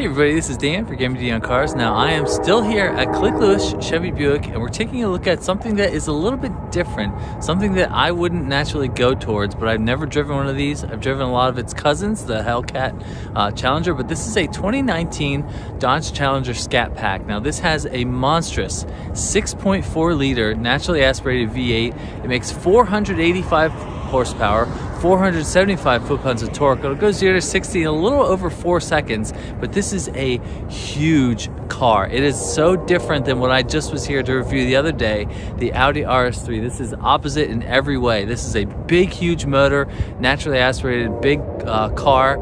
Hey everybody, this is Dan for GemmyD on Cars. Now I am still here at Klick Lewis Chevy Buick, and we're taking a look at something that is a little bit different, something that I wouldn't naturally go towards, but I've never driven one of these. I've driven a lot of its cousins, the Hellcat Challenger, but this is a 2019 Dodge Challenger Scat Pack. Now this has a monstrous 6.4 liter naturally aspirated V8. It makes 485 horsepower, 475 foot-pounds of torque. It'll go 0 to 60 in a little over 4 seconds, but this is a huge car. It is so different than what I just was here to review the other day, the Audi RS3. This is opposite in every way. This is a big, huge motor, naturally aspirated, big car.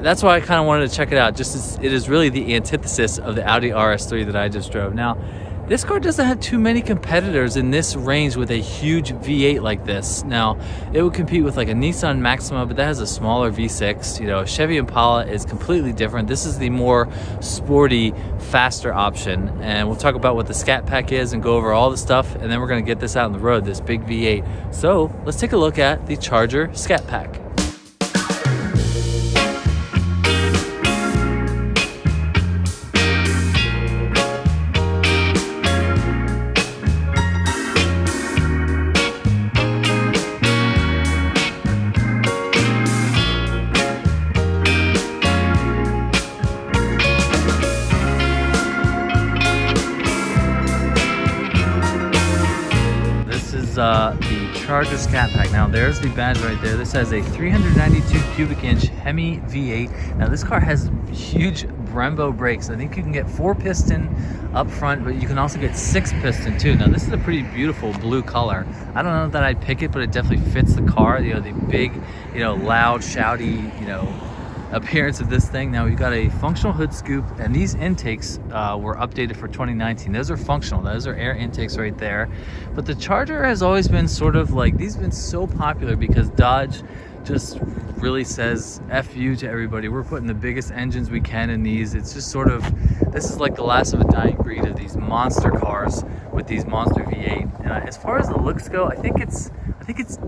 That's why I kind of wanted to check it out. Just as it is really the antithesis of the Audi RS3 that I just drove. Now, this car doesn't have too many competitors in this range with a huge V8 like this. Now, it would compete with like a Nissan Maxima, but that has a smaller V6. You know, a Chevy Impala is completely different. This is the more sporty, faster option. And we'll talk about what the Scat Pack is and go over all the stuff, and then we're gonna get this out on the road, this big V8. So let's take a look at the Charger Scat Pack. The Charger Scat Pack. Now there's the badge right there. This has a 392 cubic inch Hemi V8. Now this car has huge Brembo brakes. I think you can get 4-piston up front, but you can also get 6-piston too. Now this is a pretty beautiful blue color. I don't know that I'd pick it, but it definitely fits the car. You know, the big, you know, loud, shouty, you know, appearance of this thing. Now we've got a functional hood scoop, and these intakes were updated for 2019. Those are functional, those are air intakes right there. But the Charger has always been sort of like, these have been so popular because Dodge just really says F you to everybody. We're putting the biggest engines we can in these. It's just sort of, this is like the last of a dying breed of these monster cars with these monster V8. As far as the looks go, I think it's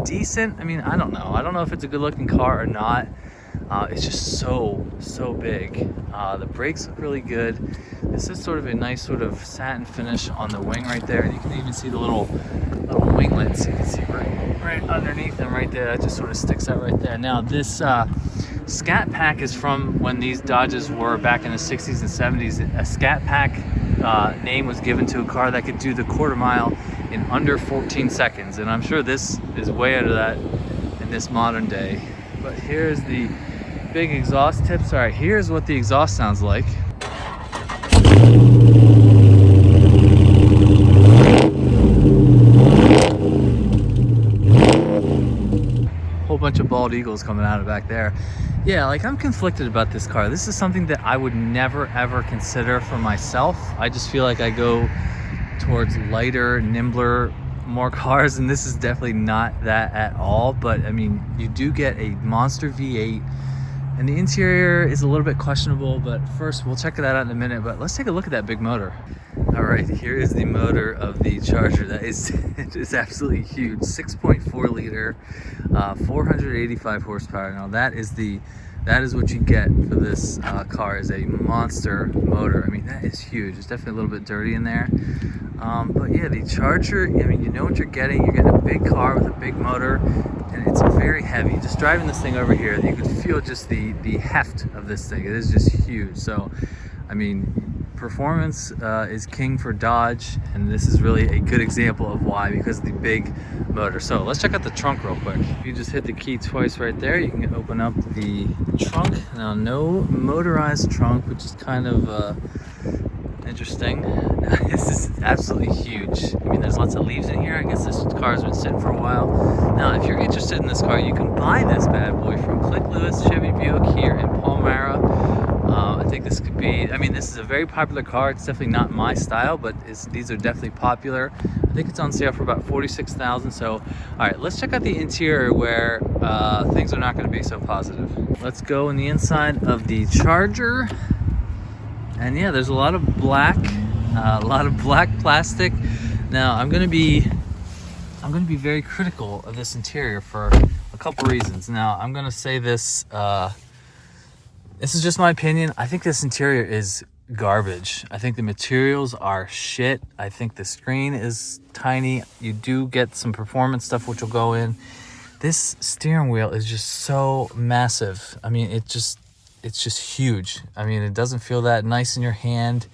decent. I mean, I don't know if it's a good looking car or not. It's just so big. The brakes look really good. This is sort of a nice sort of satin finish on the wing right there. You can even see the little winglets. You can see right underneath them right there. That just sort of sticks out right there. Now this Scat Pack is from when these Dodges were back in the 60s and 70s. A Scat Pack name was given to a car that could do the quarter mile in under 14 seconds. And I'm sure this is way out of that in this modern day. But here's the big exhaust tips. All right, here's what the exhaust sounds like. Whole bunch of bald eagles coming out of back there. Yeah, like I'm conflicted about this car. This is something that I would never ever consider for myself. I just feel like I go towards lighter, nimbler, more cars, and this is definitely not that at all. But I mean, you do get a monster V8, and the interior is a little bit questionable, but first we'll check it out in a minute. But let's take a look at that big motor. All right, here is the motor of the Charger. That is it is absolutely huge. 6.4 liter, 485 horsepower. Now that is what you get for this car, is a monster motor. I mean, that is huge. It's definitely a little bit dirty in there. But yeah, the Charger, I mean, you know what you're getting. You're getting a big car with a big motor, and it's very heavy. Just driving this thing over here, you can feel just the heft of this thing. It is just huge. So, I mean, performance is king for Dodge, and this is really a good example of why, because of the big motor. So let's check out the trunk real quick. You just hit the key twice right there. You can open up the trunk. Now, no motorized trunk, which is kind of interesting. This is absolutely huge. I mean, there's lots of leaves in here. I guess this car's been sitting for a while. Now, if you're interested in this car, you can buy this bad boy from Klick Lewis Chevy Buick here in Palmyra. I think this could be, I mean, this is a very popular car. It's definitely not my style, but these are definitely popular. I think it's on sale for about $46,000. So, all right, let's check out the interior where things are not going to be so positive. Let's go in the inside of the Charger. And yeah, there's a lot of black plastic. Now I'm gonna be very critical of this interior for a couple reasons. Now I'm gonna say this This is just my opinion. I think this interior is garbage. I think the materials are shit. I think the screen is tiny. You do get some performance stuff which will go in. This steering wheel is just so massive. I mean, it's just huge. I mean, it doesn't feel that nice in your hand.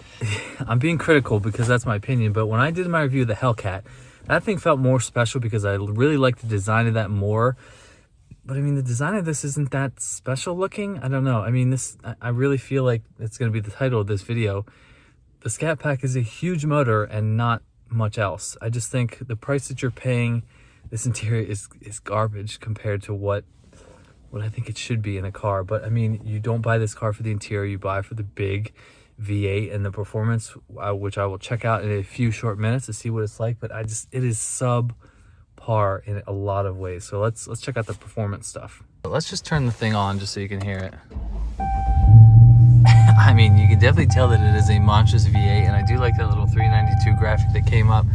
I'm being critical because that's my opinion, but when I did my review of the Hellcat, that thing felt more special because I really liked the design of that more. But I mean, the design of this isn't that special looking. I don't know. I mean, I really feel like it's going to be the title of this video. The Scat Pack is a huge motor and not much else. I just think the price that you're paying, this interior is garbage compared to what I think it should be in a car. But I mean, you don't buy this car for the interior, you buy for the big V8 and the performance, which I will check out in a few short minutes to see what it's like. But it is subpar in a lot of ways. So let's check out the performance stuff. Let's just turn the thing on just so you can hear it. I mean, you can definitely tell that it is a monstrous V8, and I do like that little 392 graphic that came up.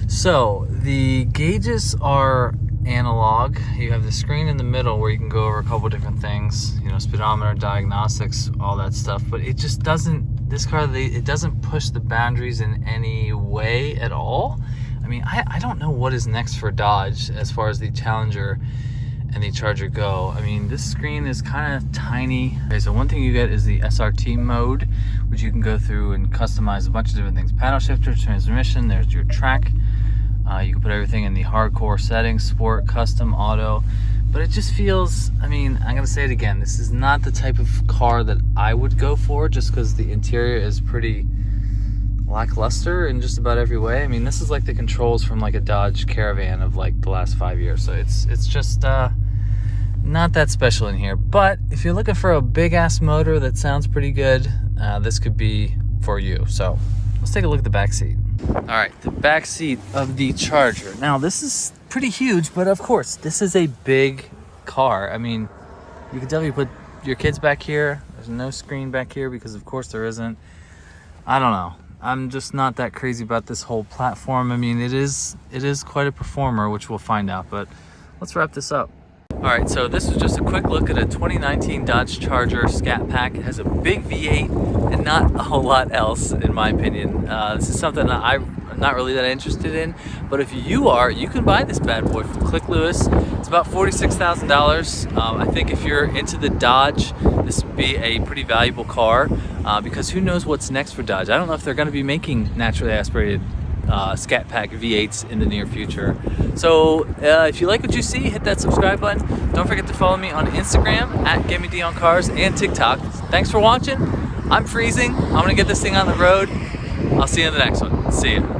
So the gauges are analog. You have the screen in the middle where you can go over a couple different things, you know, speedometer, diagnostics, all that stuff. But it just doesn't, this car, it doesn't push the boundaries in any way at all. I mean, I don't know what is next for Dodge as far as the Challenger and the Charger go. I mean, this screen is kind of tiny. Okay, so one thing you get is the SRT mode, which you can go through and customize a bunch of different things. Paddle shifter, transmission, there's your track. You can put everything in the hardcore settings, sport, custom, auto. But it just feels, I mean, I'm gonna say it again, this is not the type of car that I would go for just because the interior is pretty lackluster in just about every way. I mean, this is like the controls from like a Dodge Caravan of like the last 5 years. So it's just not that special in here. But if you're looking for a big ass motor that sounds pretty good, this could be for you. So let's take a look at the back seat. All right, the back seat of the Charger. Now this is pretty huge, but of course this is a big car. I mean, you can definitely put your kids back here. There's no screen back here because of course there isn't. I don't know. I'm just not that crazy about this whole platform. I mean, it is quite a performer, which we'll find out, but let's wrap this up. All right, so this was just a quick look at a 2019 Dodge Charger Scat Pack. It has a big V8 and not a whole lot else, in my opinion. This is something that I'm not really that interested in, but if you are, you can buy this bad boy from Klick Lewis. It's about $46,000. I think if you're into the Dodge, this would be a pretty valuable car because who knows what's next for Dodge. I don't know if they're going to be making naturally aspirated Scat Pack V8s in the near future. So if you like what you see, hit that subscribe button. Don't forget to follow me on Instagram at GemmyD on Cars and TikTok. Thanks for watching. I'm freezing. I'm gonna get this thing on the road. I'll see you in the next one. See ya.